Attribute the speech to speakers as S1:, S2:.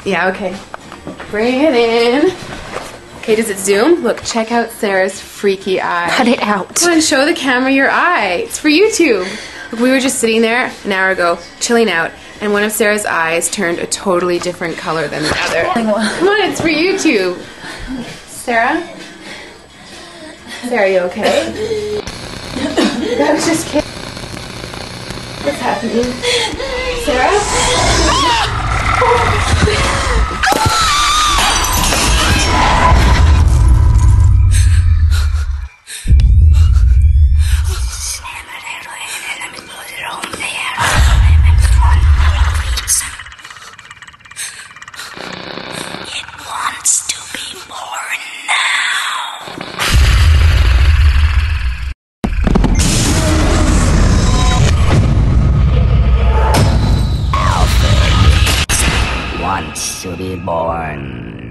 S1: Yeah, okay. Bring it in. Okay, does it zoom? Look, check out Sarah's freaky eye.
S2: Cut it out.
S1: Come on, show the camera your eye. It's for YouTube. Look, we were just sitting there an hour ago, chilling out, and one of Sarah's eyes turned a totally different color than the other. Come on, it's for YouTube. Sarah? Sarah, you okay? I was just kidding. What's happening? Sarah?
S3: It wants to be born now. Alpha wants to be born